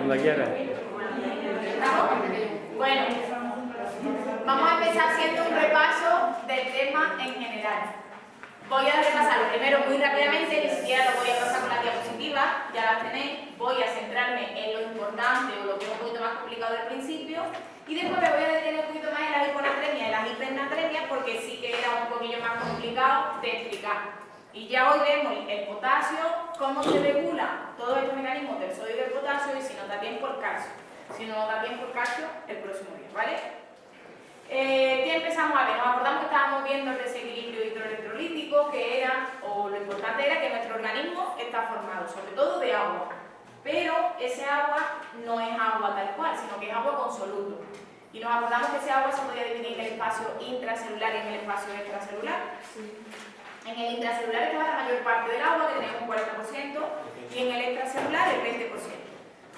Cuando quieras. Bueno, vamos a empezar haciendo un repaso del tema en general. Voy a repasarlo primero muy rápidamente, ni siquiera lo voy a pasar con la diapositiva, ya las tenéis. Voy a centrarme en lo importante o lo que es un poquito más complicado del principio y después me voy a detener un poquito más en las hiponatremias y las hipernatremias porque sí que era un poquillo más complicado de explicar. Y ya hoy vemos el potasio, cómo se regula todos estos mecanismos del sodio y del potasio y si nos da tiempo el calcio. Si no nos da tiempo el calcio, el próximo día, ¿vale? ¿Qué empezamos a ver? Nos acordamos que estábamos viendo el desequilibrio hidroelectrolítico, que era, o lo importante era que nuestro organismo está formado, sobre todo de agua. Pero ese agua no es agua tal cual, sino que es agua con soluto. Y nos acordamos que ese agua se podía dividir en el espacio intracelular y en el espacio extracelular. Sí. En el intracelular estaba la mayor parte del agua, que tenemos un 40%, y en el extracelular el 20%.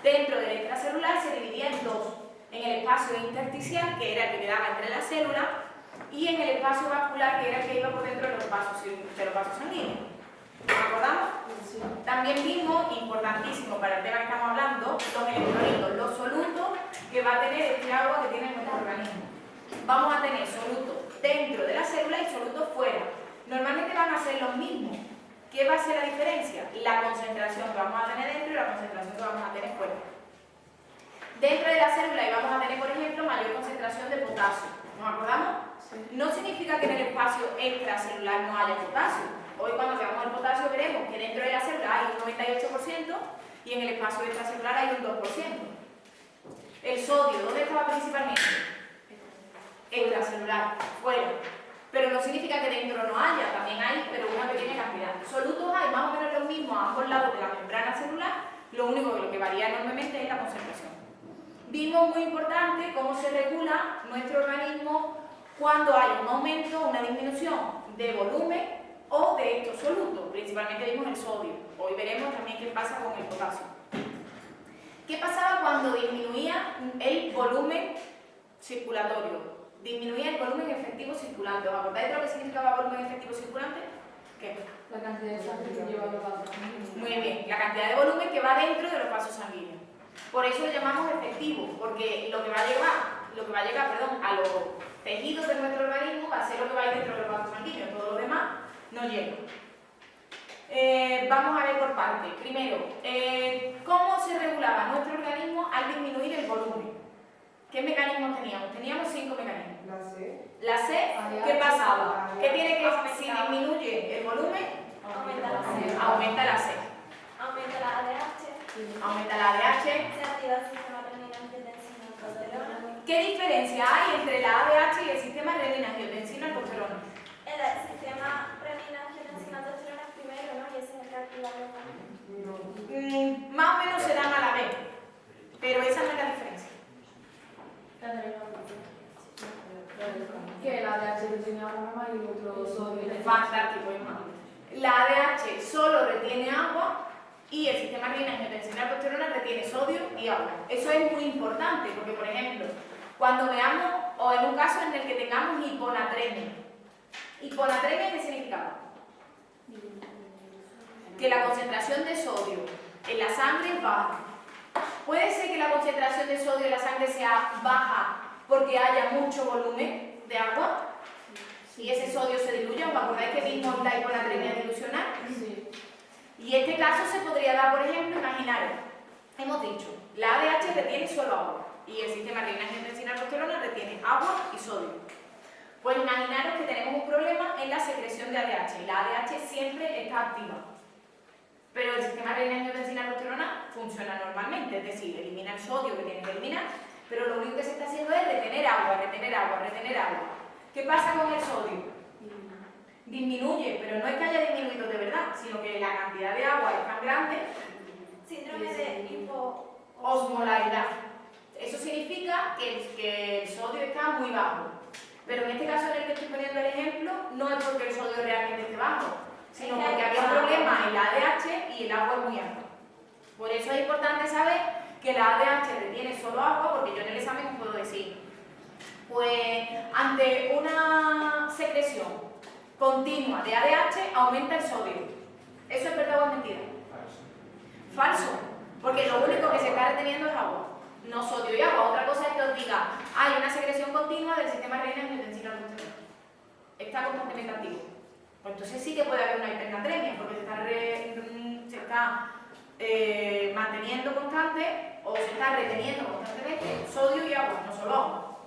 Dentro del extracelular se dividía en dos. En el espacio intersticial, que era el que quedaba entre las células, y en el espacio vascular, que era el que iba por dentro de los vasos sanguíneos. ¿Nos acordamos? Sí. También vimos, importantísimo para el tema que estamos hablando, los electrolitos, los solutos que va a tener este agua que tiene nuestro organismo. Vamos a tener solutos dentro de la célula y solutos fuera. Normalmente van a ser los mismos. ¿Qué va a ser la diferencia? La concentración que vamos a tener dentro y la concentración que vamos a tener fuera. Dentro de la célula vamos a tener, por ejemplo, mayor concentración de potasio. ¿Nos acordamos? Sí. No significa que en el espacio extracelular no haya potasio. Hoy cuando veamos el potasio veremos que dentro de la célula hay un 98% y en el espacio extracelular hay un 2%. El sodio, ¿dónde estaba principalmente? Extracelular, fuera. Pero no significa que dentro no haya, también hay, pero una pequeña cantidad. Solutos hay más o menos los mismos a ambos lados de la membrana celular, lo único que lo que varía enormemente es la concentración. Vimos muy importante cómo se regula nuestro organismo cuando hay un aumento, una disminución de volumen o de estos solutos. Principalmente vimos el sodio. Hoy veremos también qué pasa con el potasio. ¿Qué pasaba cuando disminuía el volumen circulatorio? Disminuía el volumen efectivo circulante. ¿Os acordáis de lo que significaba volumen efectivo circulante? ¿Qué? La cantidad de sangre que lleva los vasos sanguíneos. Muy bien, la cantidad de volumen que va dentro de los vasos sanguíneos. Por eso lo llamamos efectivo, porque lo que va a llegar a los tejidos de nuestro organismo va a ser lo que va a ir dentro de los vasos sanguíneos. Todo lo demás no llega. Vamos a ver por partes. Primero, ¿cómo se regulaba nuestro organismo al disminuir el volumen? ¿Qué mecanismos teníamos? Teníamos 5 mecanismos. La C. La C, ¿qué pasaba? ¿Qué tiene que hacer? Si disminuye el volumen, Aumenta la C. Aumenta la C. Aumenta la ADH. Aumenta la ADH. Se activa el sistema renina-angiotensina-aldosterona. ¿Qué diferencia hay entre la ADH y el sistema renina-angiotensina-aldosterona? El sistema renina-angiotensina-aldosterona es primero, ¿no? Y ese es el que activa los Más o menos se dan a la vez, pero esa no es la diferencia. Que el ADH tiene agua normal y el otro sodio. Fantástico, hermano. La ADH solo retiene agua y el sistema renina-angiotensina-aldosterona retiene sodio y agua. Eso es muy importante porque, por ejemplo, cuando veamos, o en un caso en el que tengamos hiponatremia. ¿Hiponatremia qué significaba? Que la concentración de sodio en la sangre es baja. Puede ser que la concentración de sodio en la sangre sea baja porque haya mucho volumen de agua y ese sodio se diluye. ¿Os acordáis que vimos la hiponatremia dilucional? Sí. Y este caso se podría dar, por ejemplo, imaginaros, hemos dicho, la ADH retiene solo agua y el sistema renina-angiotensina-aldosterona retiene agua y sodio. Pues imaginaros que tenemos un problema en la secreción de ADH. La ADH siempre está activa, pero el sistema renina-angiotensina-aldosterona funciona normalmente, es decir, elimina el sodio que tiene que eliminar, pero lo único que se está haciendo es retener agua, retener agua, retener agua. ¿Qué pasa con el sodio? Disminuye, pero no es que haya disminuido de verdad, sino que la cantidad de agua es tan grande. síndrome de Osmolaridad. Eso significa que el sodio está muy bajo. Pero en este caso en el que estoy poniendo el ejemplo, no es porque el sodio realmente esté bajo, sino porque había un problema en la ADH y el agua es muy alta. Por eso es importante saber que la ADH retiene solo agua, porque yo en el examen os puedo decir, pues ante una secreción continua de ADH aumenta el sodio. ¿Eso es verdad o es mentira? Falso. Falso, porque lo único que se está reteniendo es agua, no sodio y agua. Otra cosa es que os diga, hay una secreción continua del sistema renina-angiotensina-aldosterona. Está constantemente activo. Pues entonces sí que puede haber una hipernatremia, porque se está manteniendo constante o se está reteniendo constantemente sodio y agua, no solo agua.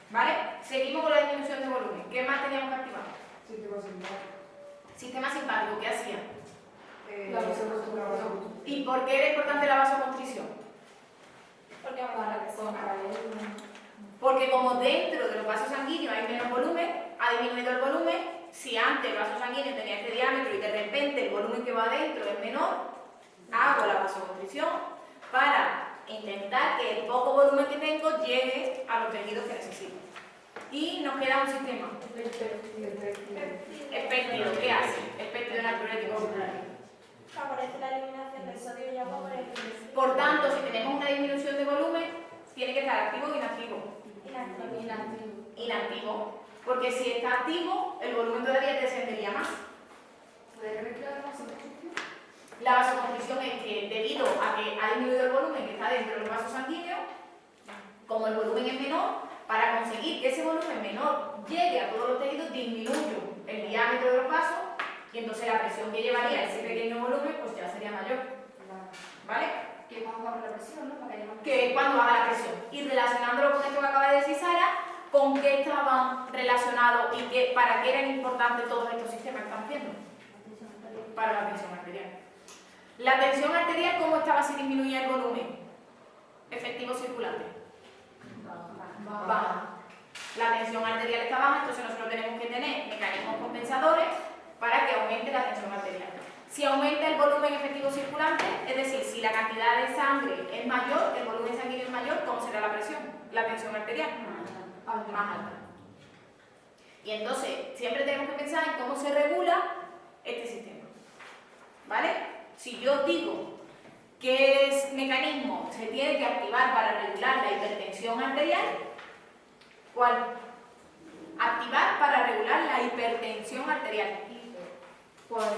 ¿Vale? Seguimos con la disminución de volumen. ¿Qué más teníamos que activar? Sistema simpático. Sistema simpático, ¿qué hacía? La vasoconstricción. ¿Y por qué era importante la vasoconstricción? Porque vamos a la presión. Porque como dentro de los vasos sanguíneos hay menos volumen, ha disminuido el volumen. Si antes el vaso sanguíneo tenía este diámetro y de repente el volumen que va dentro es menor, hago la vasoconstricción para intentar que el poco volumen que tengo llegue a los tejidos que necesito. Y nos queda un sistema. El péptido, ¿qué hace? El péptido natriurético. Favorece la eliminación del sodio y agua por el índice. Por tanto, si tenemos una disminución de volumen, tiene que estar activo o inactivo. Inactivo. Porque si está activo, el volumen todavía descendería más. ¿Puedes repetir la vasoconstricción? La vasoconstricción es que debido a que ha disminuido el volumen que está dentro de los vasos sanguíneos, como el volumen es menor, para conseguir que ese volumen menor llegue a todos los tejidos, disminuyo el diámetro de los vasos y entonces la presión que llevaría ese pequeño volumen pues ya sería mayor. ¿Vale? Que cuando baja la presión, ¿no? Para que haya más Que es cuando baja la presión. Y relacionándolo con esto que acaba de decir Sara, ¿con qué estaban relacionados y para qué eran importantes todos estos sistemas que estamos viendo? Para la tensión arterial. La tensión arterial, ¿cómo estaba si disminuía el volumen efectivo circulante? Baja. La tensión arterial está baja, entonces nosotros tenemos que tener mecanismos compensadores para que aumente la tensión arterial. Si aumenta el volumen efectivo circulante, es decir, si la cantidad de sangre es mayor, el volumen sanguíneo es mayor, ¿cómo será la presión? La tensión arterial más alta. Y entonces, siempre tenemos que pensar en cómo se regula este sistema. ¿Vale? Si yo digo qué mecanismo se tiene que activar para regular la hipertensión arterial, ¿cuál? Activar para regular la hipertensión arterial. ¿Cuál?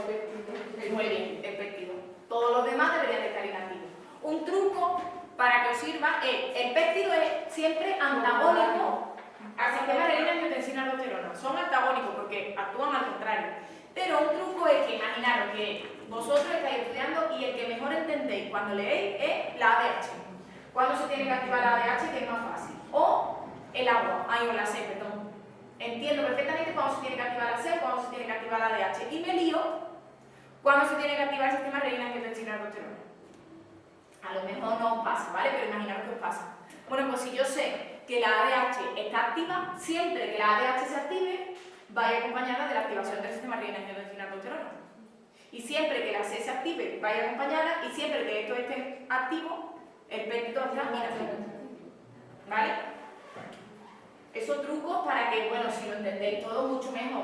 El Muy bien, el péptido. Todos los demás deberían de estar inactivos. Un truco para que os sirva es, el péptido es siempre antagónico al sistema renina-angiotensina-aldosterona. Son antagónicos porque actúan al contrario. Pero un truco es que imaginaros que vosotros estáis estudiando y el que mejor entendéis cuando leéis es la ADH. ¿Cuándo se tiene que activar la ADH? Que es más fácil. O el agua, o la C, perdón. Entiendo perfectamente cuándo se tiene que activar la C, cuándo se tiene que activar la ADH. Y me lío cuándo se tiene que activar el sistema renina-angiotensina-aldosterona. A lo mejor no os pasa, ¿vale? Pero imaginaros que os pasa. Bueno, pues si yo sé que la ADH está activa, siempre que la ADH se active, vaya acompañada de la activación del sistema renina-angiotensina-aldosterona. Y siempre que la C se active, vaya acompañada, y siempre que esto esté activo, el péptido está inactivo. ¿Vale? Esos trucos para que, bueno, si lo entendéis todo, mucho mejor.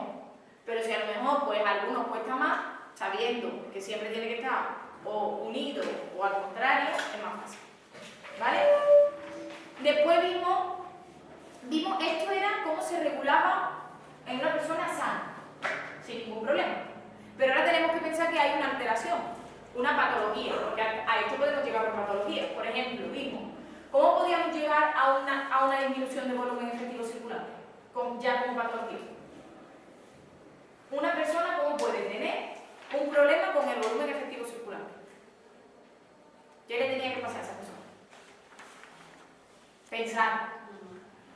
Pero si a lo mejor, pues a algunos cuesta más, sabiendo que siempre tiene que estar o unido o al contrario, es más fácil. ¿Vale? Después vimos esto era cómo se regulaba en una persona sana, sin ningún problema. Pero ahora tenemos que pensar que hay una alteración, una patología, porque a esto podemos llegar por patología. Por ejemplo, vimos cómo podíamos llegar a una disminución de volumen efectivo circulante, ya como patología. Una persona, ¿cómo puede tener un problema con el volumen efectivo circulante? ¿Qué le tenía que pasar a esa persona? Pensar,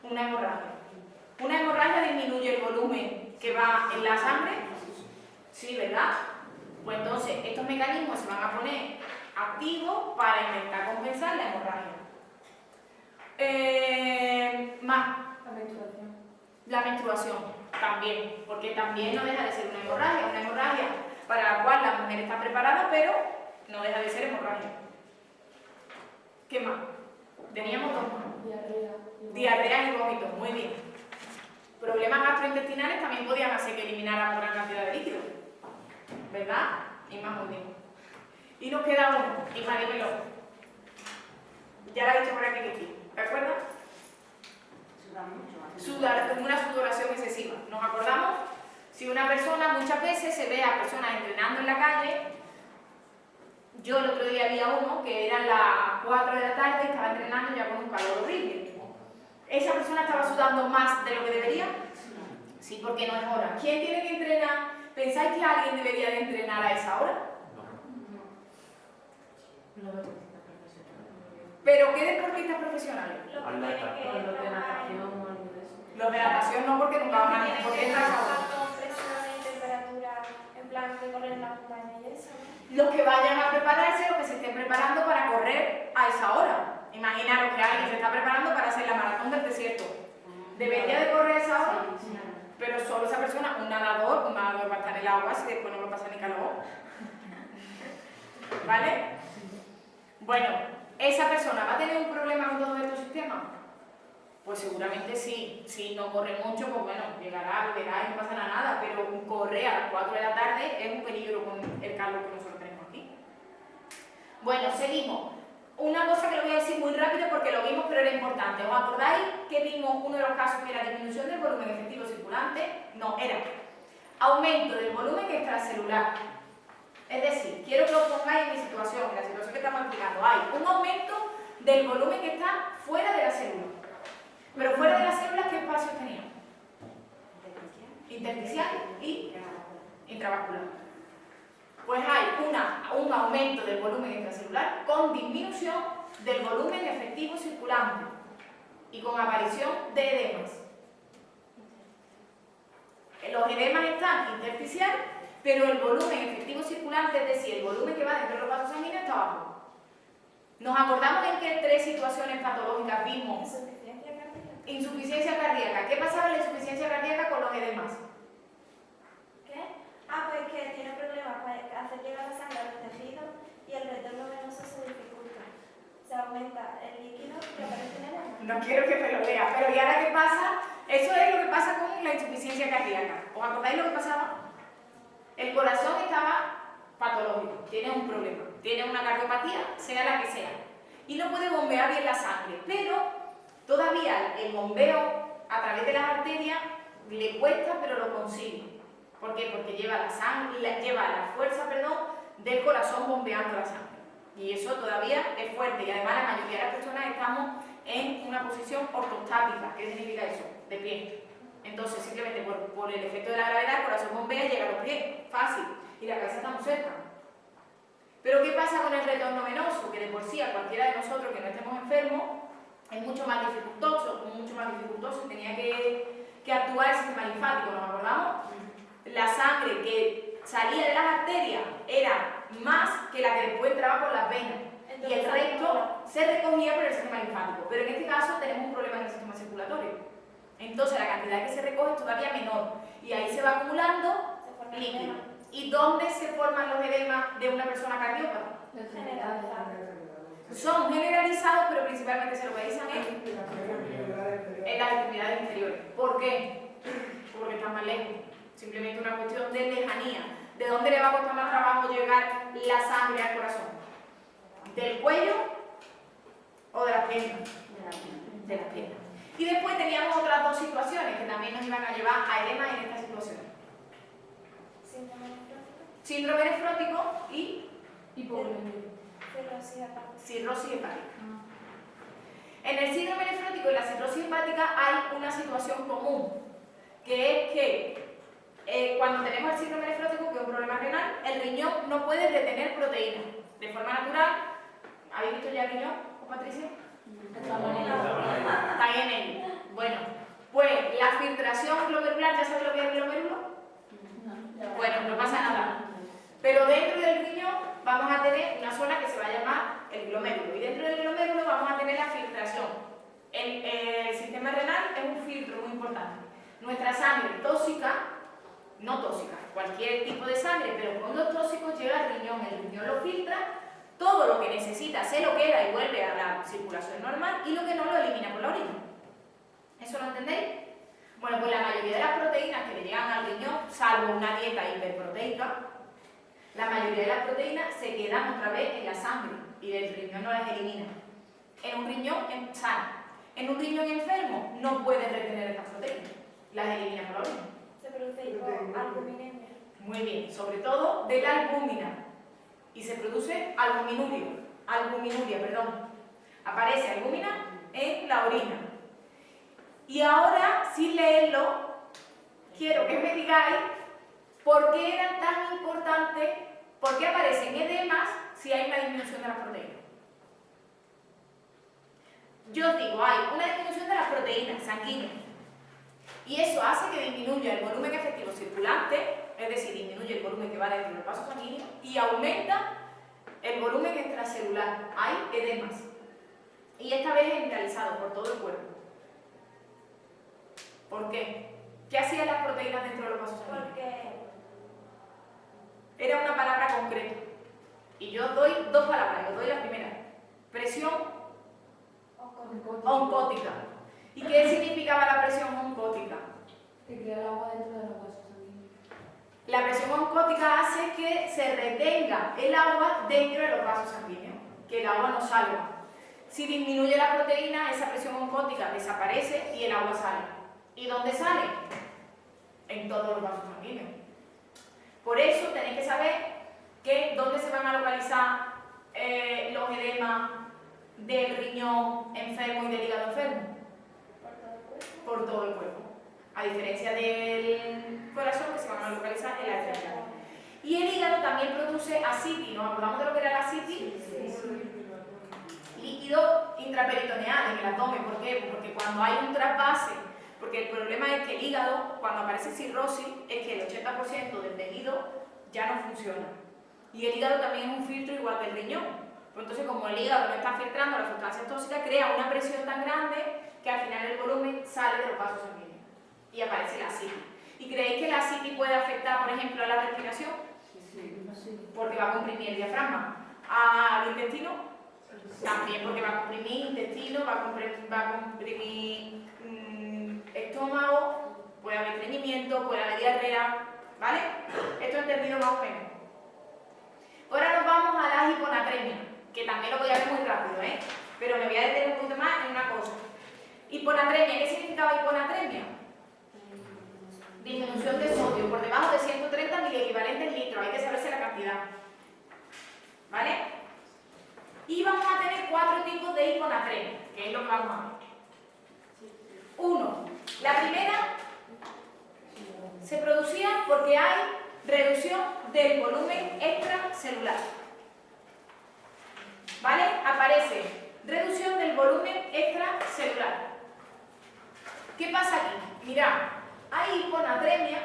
una hemorragia. ¿Una hemorragia disminuye el volumen que va en la sangre? Sí, ¿verdad? Pues entonces estos mecanismos se van a poner activos para intentar compensar la hemorragia. Más. La menstruación también, porque también no deja de ser una hemorragia para la cual la mujer está preparada, pero no deja de ser hemorragia. ¿Qué más? Teníamos dos más. Diarrea y vómitos, muy bien. Problemas gastrointestinales también podían hacer que elimináramos gran cantidad de líquidos, ¿verdad? Y más muy bien. Y nos queda uno, y dímelo. Ya lo he dicho por aquí, ¿te acuerdas? Sudar, como una sudoración excesiva. ¿Nos acordamos? Si una persona, muchas veces se ve a personas entrenando en la calle. Yo el otro día había uno que eran las 4 de la tarde, estaba entrenando ya con un calor horrible. ¿Esa persona estaba sudando más de lo que debería? Sí, porque no es hora. ¿Quién tiene que entrenar? ¿Pensáis que alguien debería de entrenar a esa hora? ¿Pero qué deportistas profesionales? Lo que tiene que Con los de trabajar natación o algo de eso. Los de natación no, porque nunca van a tiene porque que entran a esa hora. trabajar con presión y temperatura, en plan que correr en la montaña y eso, ¿no? Los que vayan a prepararse, los que se estén preparando para correr a esa hora. Imaginaros que alguien se está preparando para hacer la maratón del desierto. ¿Debería de correr a esa hora? Pero solo esa persona, un nadador va a estar en el agua si después no va a pasar ni calor. ¿Vale? Bueno, ¿esa persona va a tener un problema con todos estos sistemas? Pues seguramente sí. Si no corre mucho, pues bueno, llegará, verá y no pasará nada. Pero correr a las 4 de la tarde es un peligro con el calor que nosotros tenemos aquí. Bueno, seguimos. Una cosa que lo voy a decir muy rápido porque lo vimos, pero era importante. ¿Os acordáis que vimos uno de los casos que era disminución del volumen efectivo circulante? No, era aumento del volumen extracelular. Es decir, quiero que os pongáis en mi situación, en la situación que estamos explicando. Hay un aumento del volumen que está fuera de la célula. Pero fuera de las células, ¿qué espacios teníamos? Intersticial y intravascular. Pues hay un aumento del volumen extracelular con disminución del volumen efectivo circulante y con aparición de edemas. Los edemas están intersticial, pero el volumen efectivo circulante, es decir, el volumen que va dentro de los vasos sanguíneos, está abajo. ¿Nos acordamos en qué 3 situaciones patológicas vimos? Insuficiencia cardíaca. Insuficiencia cardíaca. ¿Qué pasaba en la insuficiencia cardíaca con los edemas? ¿Qué? Ah, pues que tiene problemas para hacer llegar la sangre a los tejidos y el retorno venoso se dificulta. Se aumenta el líquido que aparece en el alma. No quiero que me lo lea, pero ¿y ahora qué pasa? Eso es lo que pasa con la insuficiencia cardíaca. ¿Os acordáis lo que pasaba? El corazón estaba patológico, tiene un problema, tiene una cardiopatía, sea la que sea, y no puede bombear bien la sangre, pero todavía el bombeo a través de las arterias le cuesta, pero lo consigue. ¿Por qué? Porque lleva la sangre, lleva la fuerza, del corazón bombeando la sangre. Y eso todavía es fuerte, y además la mayoría de las personas estamos en una posición ortostática. ¿Qué significa eso? De pie. Entonces, simplemente por el efecto de la gravedad, el corazón bombea y llega a los pies, fácil, y la cabeza está muy cerca. Pero ¿qué pasa con el retorno venoso? Que de por sí a cualquiera de nosotros que no estemos enfermos es mucho más dificultoso y tenía que actuar el sistema linfático, ¿nos acordamos? La sangre que salía de las arterias era más que la que después entraba por las venas, y el resto se recogía por el sistema linfático, pero en este caso tenemos un problema en el sistema circulatorio. Entonces la cantidad que se recoge es todavía menor y ahí se va acumulando líquido. ¿Y dónde se forman los edemas de una persona cardiópata? Son generalizados, pero principalmente se localizan en las extremidades inferiores. ¿Por qué? Porque están más lejos. Simplemente una cuestión de lejanía. ¿De dónde le va a costar más trabajo llegar la sangre al corazón? ¿Del cuello o de las piernas? De las piernas. Y después teníamos otras 2 situaciones que también nos iban a llevar a edemas en estas situaciones. Síndrome nefrótico y cirrosis hepática. En el síndrome nefrótico y la cirrosis hepática hay una situación común, que es que cuando tenemos el síndrome nefrótico, que es un problema renal, el riñón no puede retener proteínas. De forma natural, ¿habéis visto ya el riñón, Patricia? Está en ello. Bueno, pues la filtración glomerular, ¿ya sabes lo que es el glomérulo? Bueno, no pasa nada. Pero dentro del riñón vamos a tener una zona que se va a llamar el glomérulo. Y dentro del glomérulo vamos a tener la filtración. El sistema renal es un filtro muy importante. Nuestra sangre tóxica, no tóxica, cualquier tipo de sangre, pero con los tóxicos llega al riñón. El riñón lo filtra. Todo lo que necesita se lo queda y vuelve a la circulación normal, y lo que no lo elimina por la orina. ¿Eso lo entendéis? Bueno, pues la mayoría de las proteínas que le llegan al riñón, salvo una dieta hiperproteica, la mayoría de las proteínas se quedan otra vez en la sangre y el riñón no las elimina. En un riñón sano. En un riñón enfermo no puede retener estas proteínas, las elimina por la orina. Se produce albuminemia. Muy bien, sobre todo de la albúmina. Y se produce albuminuria, Aparece albúmina en la orina. Y ahora, sin leerlo, quiero que me digáis por qué era tan importante, por qué aparecen edemas si hay una disminución de las proteínas. Yo os digo, hay una disminución de las proteínas sanguíneas y eso hace que disminuya el volumen efectivo circulante, es decir, disminuye el volumen que va dentro del vaso sanguíneo y aumenta el volumen extracelular. Hay edemas y esta vez generalizado por todo el cuerpo. ¿Por qué? ¿Qué hacían las proteínas dentro de los vasos sanguíneos? Porque Era una palabra concreta. Y yo os doy dos palabras, os doy la primera. Presión oncótica. ¿Y qué significaba la presión oncótica? Que crea el agua dentro de los vasos sanguíneos. La presión oncótica hace que se retenga el agua dentro de los vasos sanguíneos, que el agua no salga. Si disminuye la proteína, esa presión oncótica desaparece y el agua sale. ¿Y dónde sale? En todos los vasos sanguíneos. Por eso tenéis que saber dónde se van a localizar los edemas del riñón enfermo y del hígado enfermo. Por todo el cuerpo. A diferencia del corazón, que se van a localizar en la arteria. Y el hígado también produce ascitis. ¿Nos acordamos de lo que era la ascitis? Líquido intraperitoneal en el abdomen. ¿Por qué? Porque cuando hay un trasvase, porque el problema es que el hígado, cuando aparece cirrosis, es que el 80% del tejido ya no funciona. Y el hígado también es un filtro igual que el riñón. Entonces, como el hígado no está filtrando las sustancias tóxicas, crea una presión tan grande que al final el volumen sale de los vasos sanguíneos y aparece la ascitis. ¿Y creéis que la ascitis puede afectar, por ejemplo, a la respiración? Sí. Porque va a comprimir el diafragma. ¿Al intestino? También, porque va a comprimir intestino, va a comprimir estómago, puede haber estreñimiento, puede haber diarrea, ¿vale? Esto entendido más o menos. Ahora nos vamos a la hiponatremia, que también lo voy a ver muy rápido, ¿eh? Pero me voy a detener un poquito más en una cosa. Hiponatremia, ¿qué significaba hiponatremia? Disminución de sodio por debajo de 130 miliequivalentes litros, hay que saberse la cantidad. ¿Vale? Y vamos a tener 4 tipos de hiponatremia, que es lo que vamos a ver. 1. La primera se producía porque hay reducción del volumen extracelular. ¿Vale? Aparece reducción del volumen extracelular. ¿Qué pasa aquí? Mirad, hay hiponatremia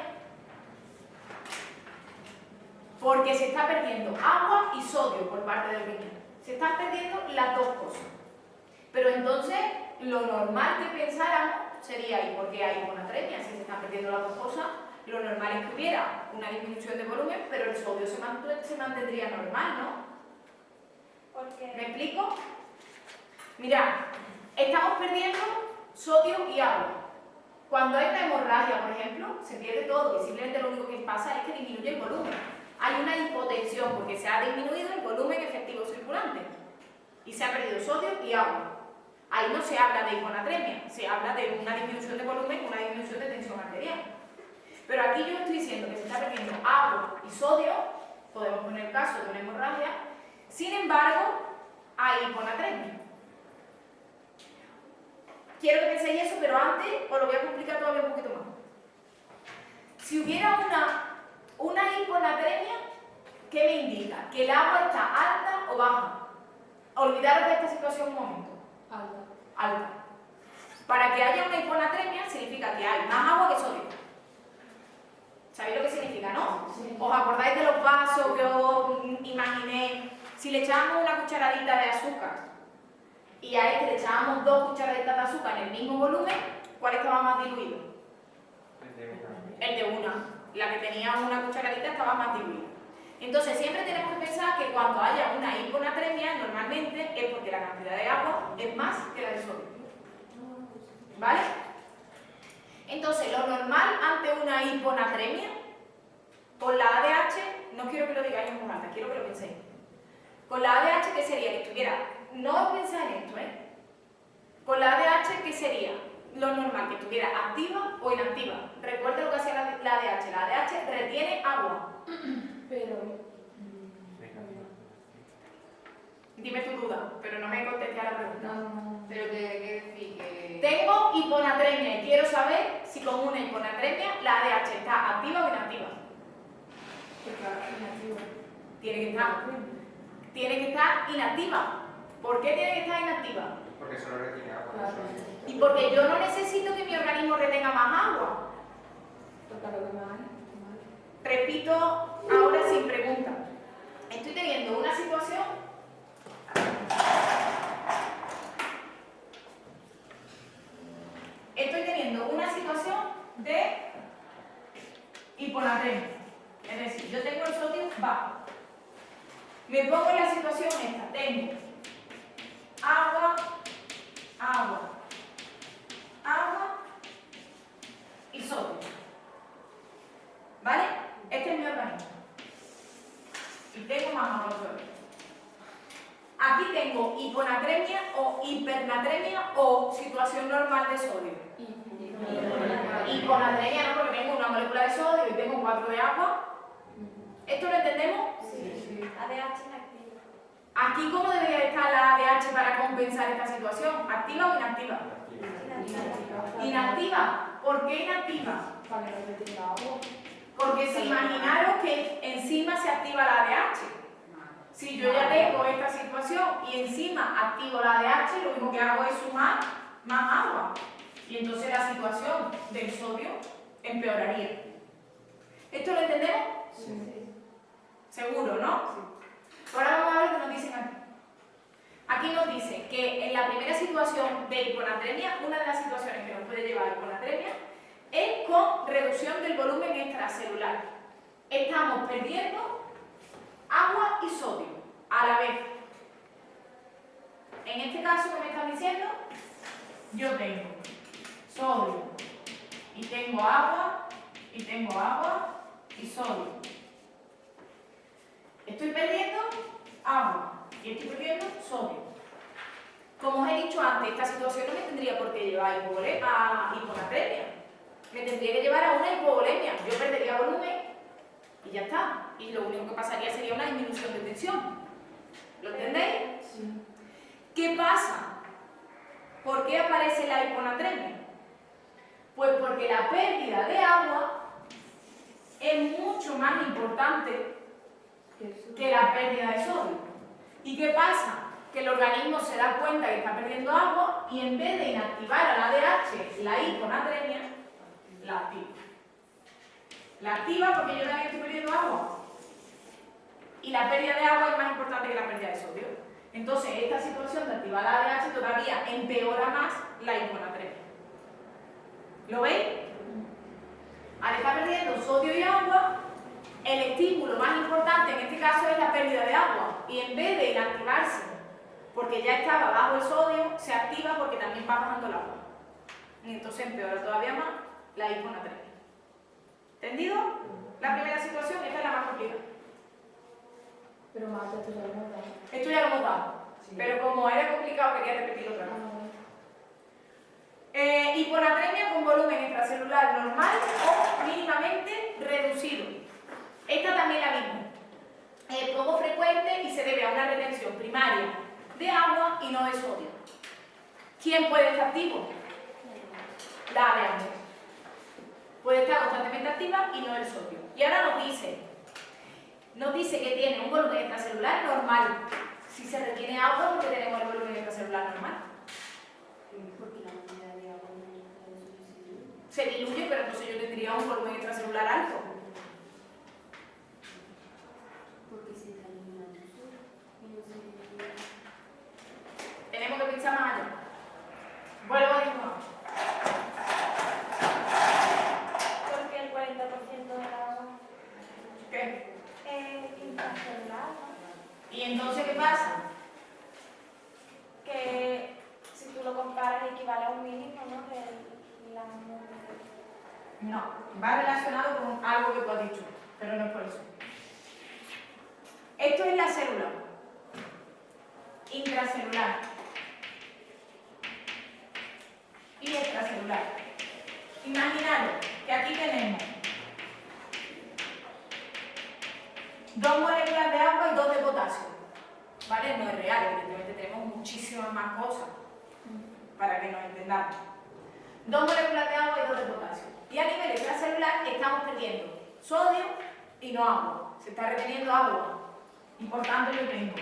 porque se está perdiendo agua y sodio por parte del riñón. Se están perdiendo las dos cosas. Pero entonces, lo normal que pensáramos sería, ¿y por qué hay hiponatremia? Si se están perdiendo las dos cosas, lo normal es que hubiera una disminución de volumen, pero el sodio se mantendría normal, ¿no? ¿Me explico? Mirad, estamos perdiendo sodio y agua. Cuando hay una hemorragia, por ejemplo, se pierde todo y simplemente lo único que pasa es que disminuye el volumen. Hay una hipotensión porque se ha disminuido el volumen efectivo circulante y se ha perdido sodio y agua. Ahí no se habla de hiponatremia, se habla de una disminución de volumen, una disminución de tensión arterial. Pero aquí yo estoy diciendo que se está perdiendo agua y sodio, podemos poner el caso de una hemorragia, sin embargo, hay hiponatremia. Quiero que penséis eso, pero antes os lo voy a complicar todavía un poquito más. Si hubiera una hiponatremia, ¿qué me indica? Que el agua está alta o baja. Olvidaros de esta situación un momento. Alta. Para que haya una hiponatremia significa que hay más agua que sodio. ¿Sabéis lo que significa, no? Sí. ¿Os acordáis de los vasos que os imaginé? Si le echábamos una cucharadita de azúcar y a este le echábamos 2 cucharaditas de azúcar en el mismo volumen, ¿cuál estaba más diluido? El de una. La que tenía una cucharadita estaba más diluida. Entonces siempre tenemos que pensar que cuando haya una hiponatremia, normalmente es porque la cantidad de agua es más que la de sodio. ¿Vale? Entonces, lo normal ante una hiponatremia, con la ADH, no quiero que lo digáis en voz alta, quiero que lo penséis. Con la ADH, ¿qué sería? Que estuviera, no os pensáis en esto, ¿eh? Con la ADH, ¿qué sería? Lo normal, que estuviera activa o inactiva. Recuerda lo que hacía la ADH. La ADH retiene agua. Pero... Dime tu duda, pero no me contestes a la pregunta. No, quiero saber si con una hiponatremia la ADH está activa o inactiva. Tiene que estar inactiva. ¿Por qué tiene que estar inactiva? Porque solo retiene agua. No solo. Y porque yo no necesito que mi organismo retenga más agua. Repito ahora sin pregunta. Estoy teniendo una situación de hiponatremia. Es decir, yo tengo el sodio bajo. Me pongo en la situación esta. Tengo agua, agua, agua y sodio. ¿Vale? Este es mi organismo. Y tengo más agua todavía. Aquí tengo hiponatremia o hipernatremia o situación normal de sodio. Hiponatremia no, porque tengo una molécula de sodio y tengo 4 de agua. ¿Esto lo entendemos? Sí. ADH inactiva. Aquí, ¿cómo debería estar la ADH para compensar esta situación? ¿Activa o inactiva? Inactiva. ¿Por qué inactiva? Para que no retenga agua. Porque si imaginaros que encima se activa la ADH. Si yo ya tengo esta situación y encima activo la ADH, lo único que hago es sumar más agua. Y entonces la situación del sodio empeoraría. ¿Esto lo entendemos? Sí. Seguro, ¿no? Ahora vamos a ver lo que nos dicen aquí. Aquí nos dice que en la primera situación de hiponatremia, una de las situaciones que nos puede llevar a hiponatremia es con reducción del volumen extracelular. Estamos perdiendo agua y sodio a la vez. En este caso, ¿qué me están diciendo? Yo tengo sodio y tengo agua y sodio. Estoy perdiendo agua y estoy perdiendo sodio. Como os he dicho antes, esta situación no me tendría por qué llevar a hiponatremia. Me tendría que llevar a una hipovolemia. Yo perdería volumen y ya está. Y lo único que pasaría sería una disminución de tensión. ¿Lo entendéis? Sí. ¿Qué pasa? ¿Por qué aparece la hiponatremia? Pues porque la pérdida de agua es mucho más importante que la pérdida de sodio. ¿Y qué pasa? Que el organismo se da cuenta que está perdiendo agua y en vez de inactivar a la ADH, la hiponatremia, la activa. La activa porque yo también estoy perdiendo agua. Y la pérdida de agua es más importante que la pérdida de sodio. Entonces, esta situación de activar la ADH todavía empeora más la hiponatremia. ¿Lo veis? Al estar perdiendo sodio y agua, el estímulo más importante en este caso es la pérdida de agua. Y en vez de inactivarse, porque ya estaba bajo el sodio, se activa porque también va bajando el agua. Y entonces empeora todavía más la hiponatremia. ¿Entendido? La primera situación, esta es la más complicada. Pero más esto ya lo hemos dado. Esto ya lo hemos dado. Sí. Pero como era complicado, quería repetirlo otra vez. Hiponatremia con volumen extracelular normal o mínimamente reducido. Esta también la misma. Es poco frecuente y se debe a una retención primaria de agua y no de sodio. ¿Quién puede estar activo? La ADH. Puede estar constantemente activa y no el sodio. Y ahora nos dice que tiene un volumen extracelular normal. Si se retiene agua, ¿por qué tenemos el volumen extracelular normal? Porque la cantidad de agua no es suficiente. Se diluye, pero entonces yo tendría un volumen extracelular alto. Porque se está eliminando el sodio y no se elimina. Tenemos que pensar más allá. Vuelvo a dibujar. Porque el 40% del agua ¿Qué? es intracelular, ¿no? ¿Y entonces qué pasa? Que si tú lo comparas equivale a un mínimo, ¿no? No, va relacionado con algo que tú has dicho, pero no es por eso. Esto es la célula intracelular y extracelular. Imaginaros que aquí tenemos 2 moléculas de agua y 2 de potasio. ¿Vale? No es real, evidentemente tenemos muchísimas más cosas para que nos entendamos. 2 moléculas de agua y 2 de potasio. Y a nivel extracelular estamos perdiendo sodio y no agua. Se está reteniendo agua. Importante lo tengo.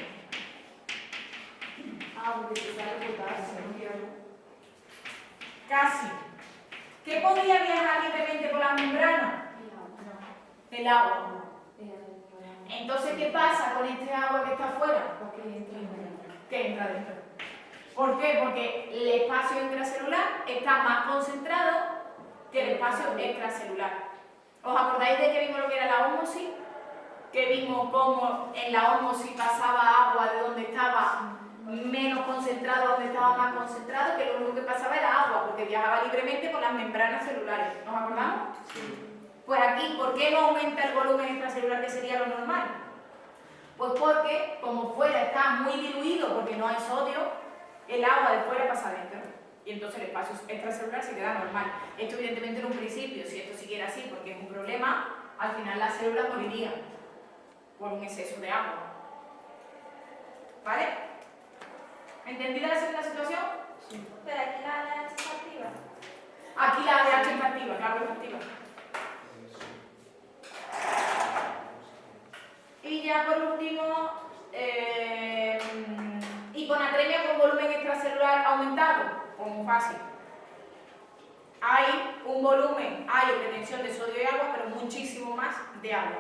Porque se sale potasio, no quiero. Casi. ¿Qué podría viajar libremente por la membrana? El agua. Entonces, ¿qué pasa con este agua que está afuera? Que entra dentro. ¿Por qué? Porque el espacio intracelular está más concentrado que el espacio extracelular. ¿Os acordáis de que vimos lo que era la ósmosis? Que vimos cómo en la ósmosis pasaba agua de donde estaba menos concentrado a donde estaba más concentrado, que lo único que pasaba era agua, porque viajaba libremente por las membranas celulares. ¿Nos acordamos? Sí. Pues aquí, ¿por qué no aumenta el volumen extracelular, que sería lo normal? Pues porque, como fuera está muy diluido, porque no hay sodio, el agua de fuera pasa adentro. Y entonces el espacio extracelular se queda normal. Esto evidentemente en un principio, si esto siguiera así, porque es un problema, al final las células morirían por un exceso de agua. ¿Vale? ¿Entendida la segunda situación? Sí. Pero aquí la ADH está activa. Aquí la ADH está activa, claro que está activa. Y ya por último, hiponatremia con volumen extracelular aumentado, pues muy fácil. Hay un volumen, hay retención de sodio y agua, pero muchísimo más de agua.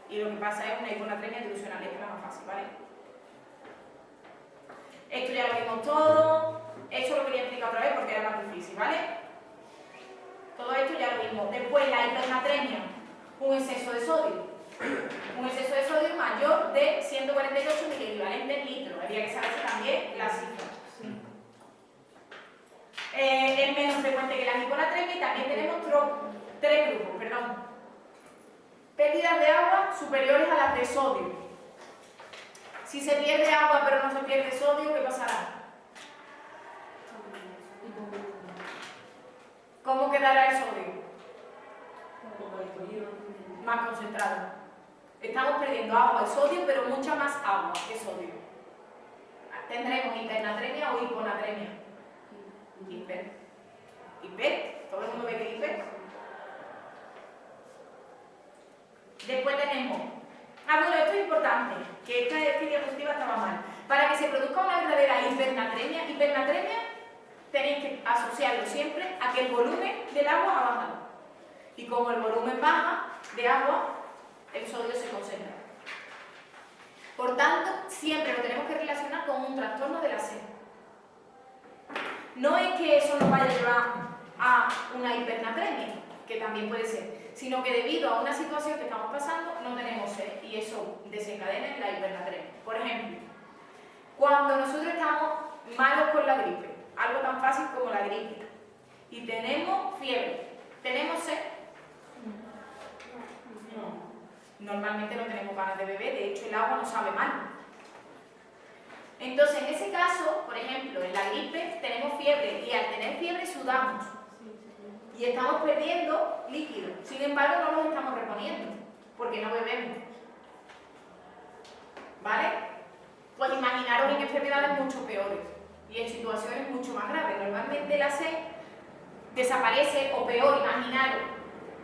Y lo que pasa es una hiponatremia dilucional, es la más fácil, ¿vale? Esto ya lo vimos todo, eso lo quería explicar otra vez porque era más difícil, ¿vale? Todo esto ya lo vimos. Después la hipernatremia, un exceso de sodio. Un exceso de sodio mayor de 148 miliequivalentes litros. Habría que saberse también la cifra. Sí. Es menos frecuente que la hiponatremia y también tenemos tres grupos, perdón. Pérdidas de agua superiores a las de sodio. Si se pierde agua pero no se pierde sodio, ¿qué pasará? ¿Cómo quedará el sodio? Más concentrado. Estamos perdiendo agua y sodio, pero mucha más agua que sodio. Tendremos hipernatremia o hiponatremia. Hiper. ¿Hiper? ¿Todo el mundo ve que es hiper? Después tenemos... bueno, esto es importante, que esta diapositiva estaba mal. Para que se produzca una verdadera hipernatremia, tenéis que asociarlo siempre a que el volumen del agua ha bajado. Y como el volumen baja de agua, el sodio se concentra. Por tanto, siempre lo tenemos que relacionar con un trastorno de la sed. No es que eso nos vaya a llevar a una hipernatremia, que también puede ser, sino que debido a una situación que estamos pasando, no tenemos sed y eso desencadena la hipernatremia. Por ejemplo, cuando nosotros estamos malos con la gripe, algo tan fácil como la gripe, y tenemos fiebre, ¿tenemos sed? No. Normalmente no tenemos ganas de beber, de hecho el agua nos sabe mal. Entonces, en ese caso, por ejemplo, en la gripe tenemos fiebre y al tener fiebre sudamos y estamos perdiendo líquido. Sin embargo, no los estamos reponiendo porque no bebemos. ¿Vale? Pues imaginaros en enfermedades mucho peores y en situaciones mucho más graves. Normalmente la sed desaparece o peor, imaginaros.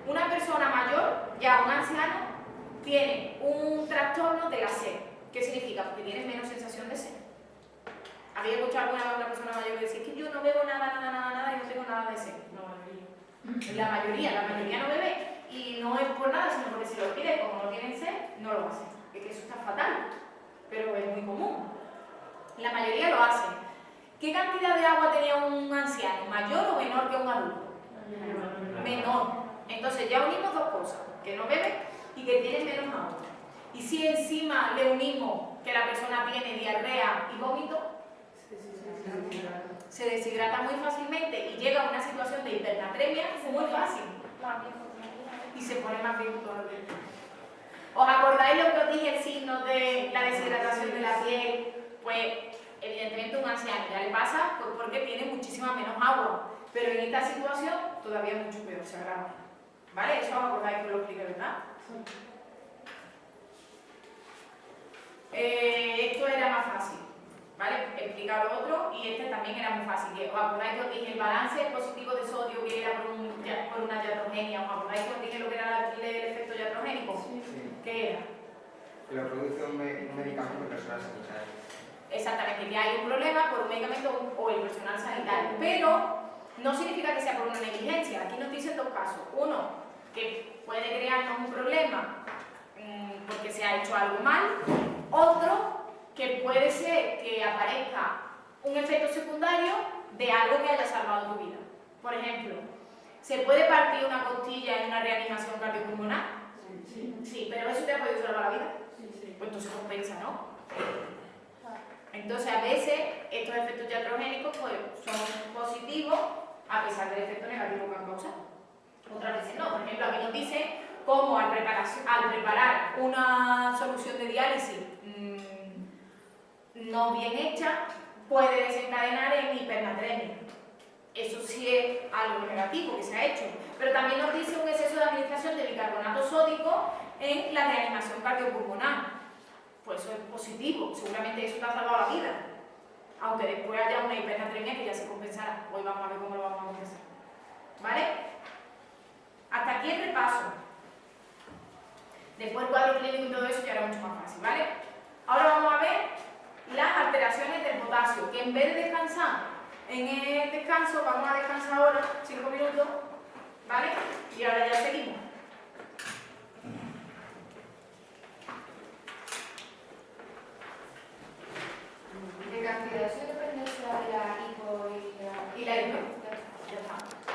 Una persona mayor, ya un anciano, tiene un trastorno de la sed. ¿Qué significa? Porque tienes menos sensación de sed. ¿Habéis escuchado alguna vez a una persona mayor decir que yo no bebo nada y no tengo nada de sed? No, la mayoría no bebe y no es por nada, sino porque si lo pide, como no tienen sed, no lo hacen. Es que eso está fatal, pero es muy común. La mayoría lo hace. ¿Qué cantidad de agua tenía un anciano? ¿Mayor o menor que un adulto? Menor. Entonces ya unimos dos cosas, que no bebe y que tiene menos agua. Y si encima le unimos que la persona tiene diarrea y vómito, se deshidrata muy fácilmente y llega a una situación de hipernatremia muy fácil. Y se pone más viejo todavía. ¿Os acordáis lo que os dije, el signo de la deshidratación de la piel? Pues evidentemente un anciano ya le pasa pues porque tiene muchísima menos agua. Pero en esta situación todavía es mucho peor, se agrava. ¿Vale? Eso os acordáis que lo expliqué, ¿verdad? Esto era más fácil. ¿vale? He explicado lo otro y este también era muy fácil. ¿Os acordáis que os dije el balance positivo de sodio que era por una iatrogenia? ¿Os acordáis que os dije lo que era el efecto iatrogénico? Sí. ¿Qué era? Lo produce un medicamento personal sanitario. Exactamente, que hay un problema por un medicamento o el personal sanitario, pero no significa que sea por una negligencia. Aquí nos dicen dos casos. Uno, que puede crearnos un problema porque se ha hecho algo mal. Otro, que puede ser que aparezca un efecto secundario de algo que haya salvado tu vida. Por ejemplo, ¿se puede partir una costilla en una reanimación cardiopulmonar? Sí, pero ¿eso te ha podido salvar la vida? Pues entonces compensa, ¿no? Entonces, a veces, estos efectos iatrogénicos pues, son positivos a pesar del efecto negativo que han causado. Otras veces no. Por ejemplo, aquí nos dice cómo al preparar una solución de diálisis no bien hecha, puede desencadenar en hipernatremia. Eso sí es algo negativo que se ha hecho. Pero también nos dice un exceso de administración de bicarbonato sódico en la reanimación cardiopulmonar. Pues eso es positivo, seguramente eso te ha salvado la vida. Aunque después haya una hipernatremia que ya se compensará. Hoy vamos a ver cómo lo vamos a compensar. ¿Vale? Hasta aquí el repaso. Después el cuadro clínico y todo eso ya era mucho más fácil, ¿vale? Ahora vamos a ver las alteraciones del potasio, que en vez de descansar en el descanso, vamos a descansar ahora 5 minutos, ¿vale? Y ahora ya seguimos.